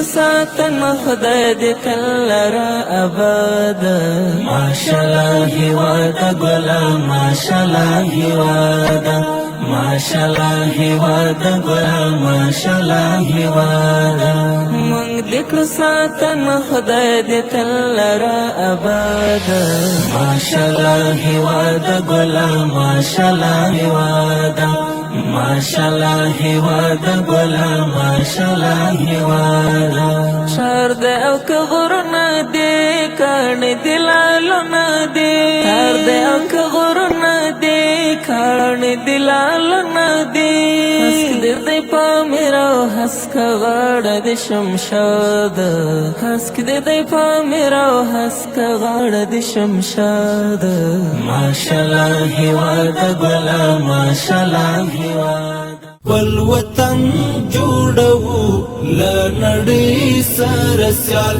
ساتن خدای دې تل را آباد ماشاءالله هیواد ګلا ماشاءالله هیواد ماشاءالله هیواد ګلا ماشاءالله هیواد مونږ دې کړو ساتن خدای دې تل را آباد ماشاءالله هیواد ګلا ماشاءالله هیواد ماشاءالله هیواد ګلا ماشاءالله هیواد شهر دې او غرونه دې کړي دلالونه دې شهر دې او غرونه دې کړي دلالونه دې هسک دې پامیر او هسک غاړه دې شمشاد هسک دې پامیر او هسک غاړه دې شمشاد ماشاءالله هیواد ګلا ماشاءالله بل وطن جوړو لنړی سره سیال